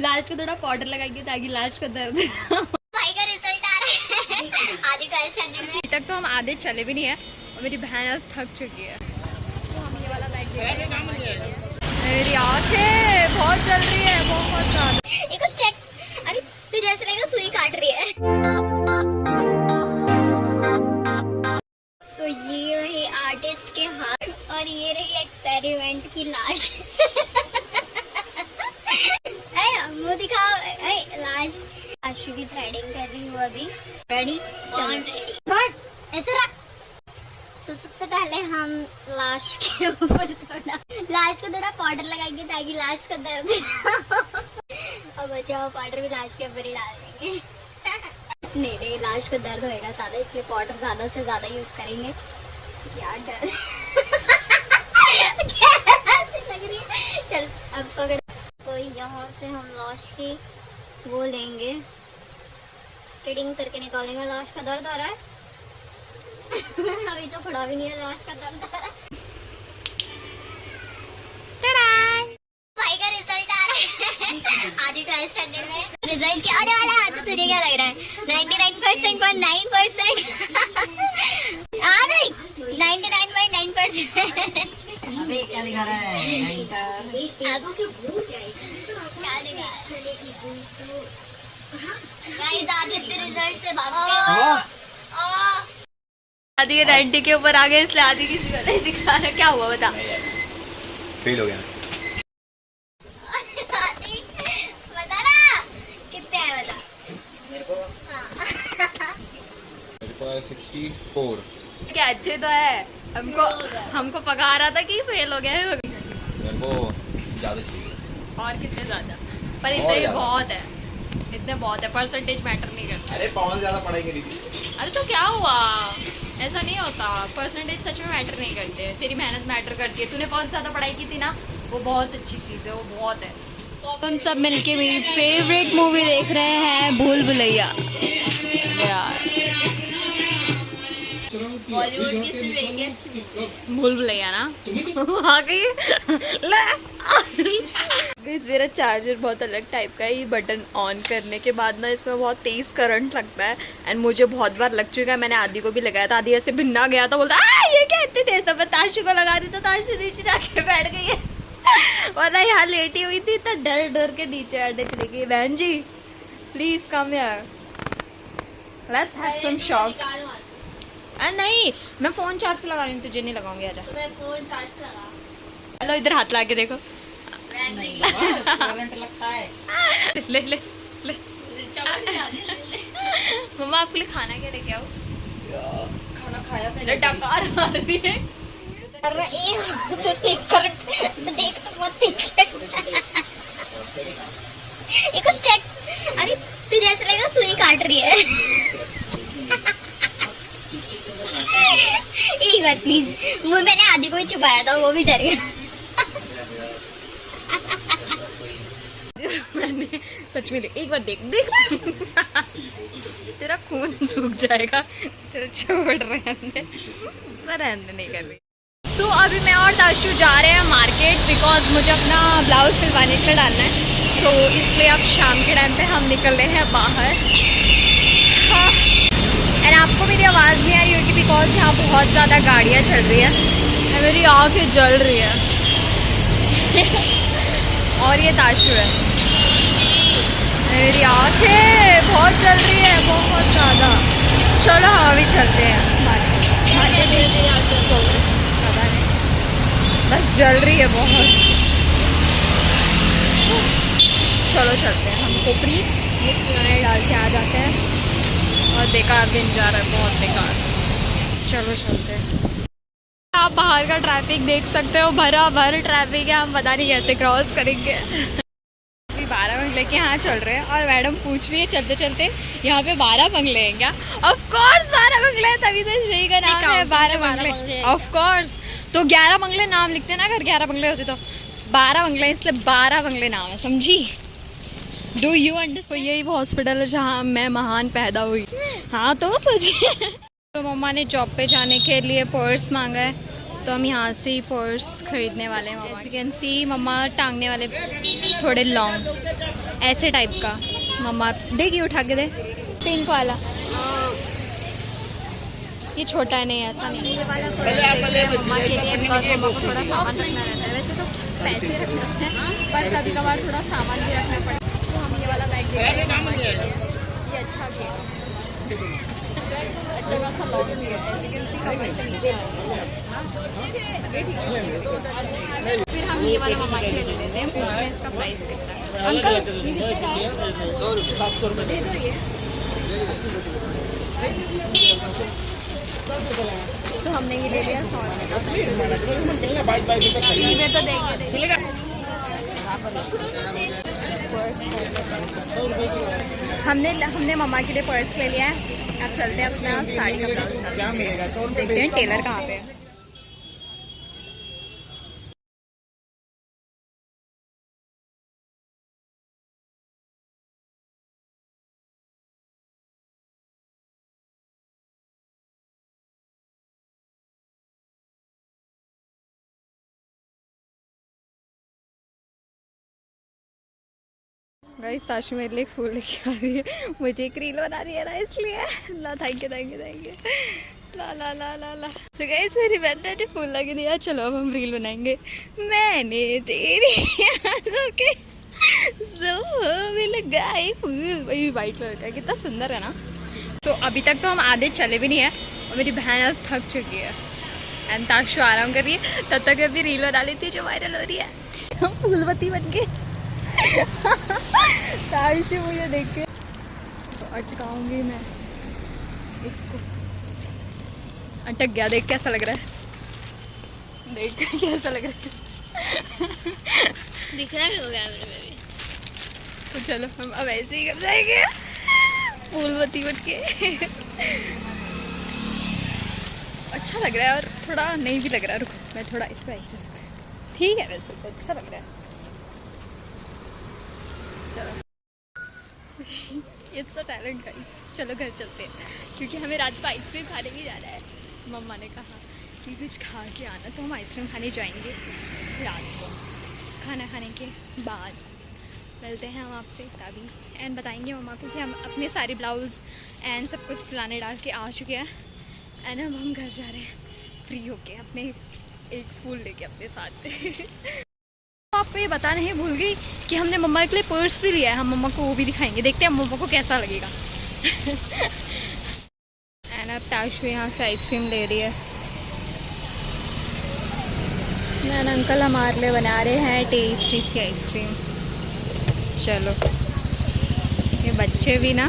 Last को थोड़ा powder लगाएंगे ताकि लास्ट का दर्द भाई का रिजल्ट आ रहा है आधे 12 स्टैंडर्ड में। अभी तक तो हम आधे चले भी नहीं है और मेरी बहन अब थक चुकी है। तो हम ये वाला बैग मेरी आंखें बहुत जल रही है, बहुत ज्यादा। देखो चेक, अरे तुझे ऐसा लगेगा सुई काट रही है। तो ये रहे आर्टिस्ट के हाथ और ये रही एक्सपेरिमेंट की लाश। मुंह दिखाओ, लाश। आशु की थ्रेडिंग कर रही हूँ अभी। रेडी, चल रेडी। ऐसे रख। सबसे पहले हम लाश के ऊपर थोड़ा, लाश को थोड़ा पाउडर लगाएंगे ताकि लाश का दर्द और बचाओ पाउडर भी लाश के ऊपर ही डाल देंगे। नहीं, लाश का दर्द होएगा ज्यादा, इसलिए पाउडर ज्यादा से ज्यादा यूज करेंगे। यार डर कैसे लग रही है। चल अब पकड़। तो यहाँ से हम लाश की वो लेंगे, ट्रेडिंग करके निकालेंगे। लाश का दर्द हो रहा है। अभी तो खड़ा भी नहीं है, लाश का दर्द हो रहा है। भाई का रिजल्ट आ रहा है आधे 12 स्टैंडर्ड में। रिजल्ट क्या आने वाला है? तो तुझे क्या लग रहा है? 99.9%। हाँ नहीं, 99.9%। अबे क्या दिखा रहा है? क्या दिखा है? गाइस आदित्य रिजल्ट से भागते हो। आदि 90 के ऊपर आ गए, इसलिए आदि किसी को नहीं दिखा रहा। क्या हुआ बता? फेल हो गया। आदि बता ना कितने आए, बता मेरे को 64। क्या अच्छे तो है। हमको पका रहा था कि फेल हो गया है। मेरे को ज्यादा चाहिए। और कितने ज्यादा? पर इतने ही बहुत है, इतने बहुत है। परसेंटेज मैटर नहीं करता। अरे 5 ज्यादा पढ़ाई करी थी। अरे तो क्या हुआ, ऐसा नहीं होता। परसेंटेज सच में मैटर नहीं करते, तेरी मेहनत मैटर करती है। तूने 5 ज्यादा पढ़ाई की थी ना, वो बहुत अच्छी चीज़ है, वो बहुत है। हम सब मिलके मेरी फेवरेट मूवी देख रहे हैं, भूल भुलैया। यार बॉलीवुड की सिर्फ एक ही अच्छी मूवी है। भूल भुलैया ना आ गई। मेरा चार्जर बहुत अलग टाइप का है। ये बटन ऑन करने के बाद ना इसमें बहुत तेज करंट लगता है एंड मुझे बहुत बार लग चुका है। मैंने आदि को भी लगाया था, आदि ऐसे भिन्ना गया था, बोलता ये क्या इतनी तेज। मैं ताशु को लगा रही, तो ताशु नीचे जाके बैठ गई है। वरना यहाँ लेटी हुई थी तो डर डर के नीचे आने चली गई। बहन जी please come here, let's have some shock. नहीं, मैं फोन चार्ज पे लगा रही हूँ, तुझे नहीं लगाऊंगी। आजा, मैं फोन चार्ज पे लगा। हेलो इधर हाथ ला के देखो। नहीं करंट लगता है। ले ले ले मम्मा आपके लिए खाना क्या लेके आओ? खाना खाया मेरा डकार आ रही है। तो देख तो मत देखो चेक, अरे तुझे ऐसा लगेगा सुई काट रही है। एक बार प्लीज, वो मैंने आदि को ही छुपाया था, वो भी डर गया। मैंने सच में एक बार देख देख तेरा खून सूख जाएगा। चल छोड़ रहने, मैं रहने नहीं कर रही। सो अभी मैं और दाशु जा रहे हैं मार्केट, बिकॉज मुझे अपना ब्लाउज सिलवाने के लिए डालना है। सो इसलिए अब शाम के टाइम पे हम निकल रहे हैं बाहर। हाँ, और आपको मेरी आवाज़ नहीं आ रही होगी बिकॉज यहाँ बहुत ज़्यादा गाड़ियाँ चल रही है। मेरी आँखें जल रही है। और ये ताशु है, मेरी आँखें बहुत जल रही है, बहुत ज़्यादा। चलो हम अभी चलते हैं पता नहीं, बस जल रही है बहुत। चलो चलते हैं, हम खोपड़ी मिक्स बनाए डाल के आ जाते हैं। और बेकार दिन जा रहा है, बहुत बेकार। चलो चलते हैं। आप बाहर का ट्रैफिक देख सकते हो, भरा भर ट्रैफिक है। हम पता नहीं कैसे क्रॉस करेंगे। अभी 12 बंगले के यहाँ चल रहे हैं और मैडम पूछ रही है चलते चलते यहाँ पे 12 बंगले हैं क्या? ऑफ कोर्स 12 बंगले हैं, तभी तो श्री का नाम है 12 बंगले। ऑफ कोर्स, तो 11 बंगले नाम लिखते ना, अगर 11 बंगले होते तो 12 बंगले, इसलिए 12 बंगले नाम है, समझी? Do you understand? तो यही वो हॉस्पिटल है जहाँ मैं महान पैदा हुई। हाँ तो सोचिए। तो मम्मा ने जॉब पे जाने के लिए पर्स मांगा है, तो हम यहाँ से ही पर्स खरीदने वाले हैं। मम्मा कैन सी, मम्मा टांगने वाले थोड़े लॉन्ग ऐसे टाइप का। मम्मा देगी उठा के दे, पिंक वाला। ये छोटा है, नहीं ऐसा नहीं। ये वाला मम्मा के लिए बिकॉज मम्मा को थोड़ा सामान रखना रहता है। वैसे तो पैसे रखना है पर कभी कभार थोड़ा सामान भी रखना पड़ता है। तो हम ये वाला बैग देख रहे हैं मम्मा के लिए। ये अच्छा भी है, अच्छा खासा लॉन्ग भी है, ऐसे कि उसी कपड़े से नीचे आ रही है। ये ठीक है। फिर हम ये वाला मम्मा के लिए ले लेते हैं, पूछते हैं इसका प्राइस कितना है। अंकल ये कितने का है? 2 रुपये 700 रुपये दे दो ये। तो हमने ये ले लिया 100 रुपये का। ये तो देख हमने मम्मा के लिए पर्स ले लिया है। अब चलते हैं अपना साड़ी का ब्लाउज देखते हैं टेलर कहाँ पे है। गाइस साशु मेरे लिए फूल लेके आ रही है, मुझे एक रील बना रही है ना इसलिए। La thank you thank you thank you. La la la la la. तो गाइस मेरी बहन ने फूल लगा दिया। चलो अब हम रील बनाएंगे। मैंने तेरी आंखों के में लगाए फूल। वही वाइट कलर का कितना सुंदर है ना। तो अभी तक तो हम आधे चले भी नहीं है और मेरी बहन अब थक चुकी है एंड ताशु आराम कर रही है। तब तक अभी रील बना लेती है जो वायरल हो रही है। फूलवती बन के ताशु मुझे देख के तो अटकाऊंगी मैं इसको। अटक गया। देख कैसा लग रहा है, देख कैसा लग रहा है। दिख रहा भी हो गया मेरे बेबी। तो चलो हम अब ऐसे ही कर जाएंगे फूलवती बन के। अच्छा लग रहा है और थोड़ा नहीं भी लग रहा है। रुको मैं थोड़ा इस पर एडजस्ट। ठीक है वैसे तो अच्छा लग रहा है। चलो इट्स अ टैलेंट गाइस। चलो घर चलते हैं क्योंकि हमें रात को आइसक्रीम खाने भी जाना है। मम्मा ने कहा कि कुछ खा के आना, तो हम आइसक्रीम खाने जाएंगे रात को। खाना खाने के बाद मिलते हैं हम आपसे तभी एंड बताएंगे मम्मा को कि हम अपने सारे ब्लाउज़ एंड सब कुछ सिलाने डाल के आ चुके हैं एंड अब हम घर जा रहे हैं फ्री होके अपने एक फूल लेके अपने साथ। आपको ये बताना ही भूल गई कि हमने मम्मा के लिए पर्स भी लिया है। हम मम्मा को वो भी दिखाएंगे, देखते हैं मम्मा को कैसा लगेगा। एंड अब ताशु यहाँ से आइसक्रीम ले रही है एंड अंकल हमारे लिए बना रहे हैं टेस्टी सी आइसक्रीम। चलो ये बच्चे भी ना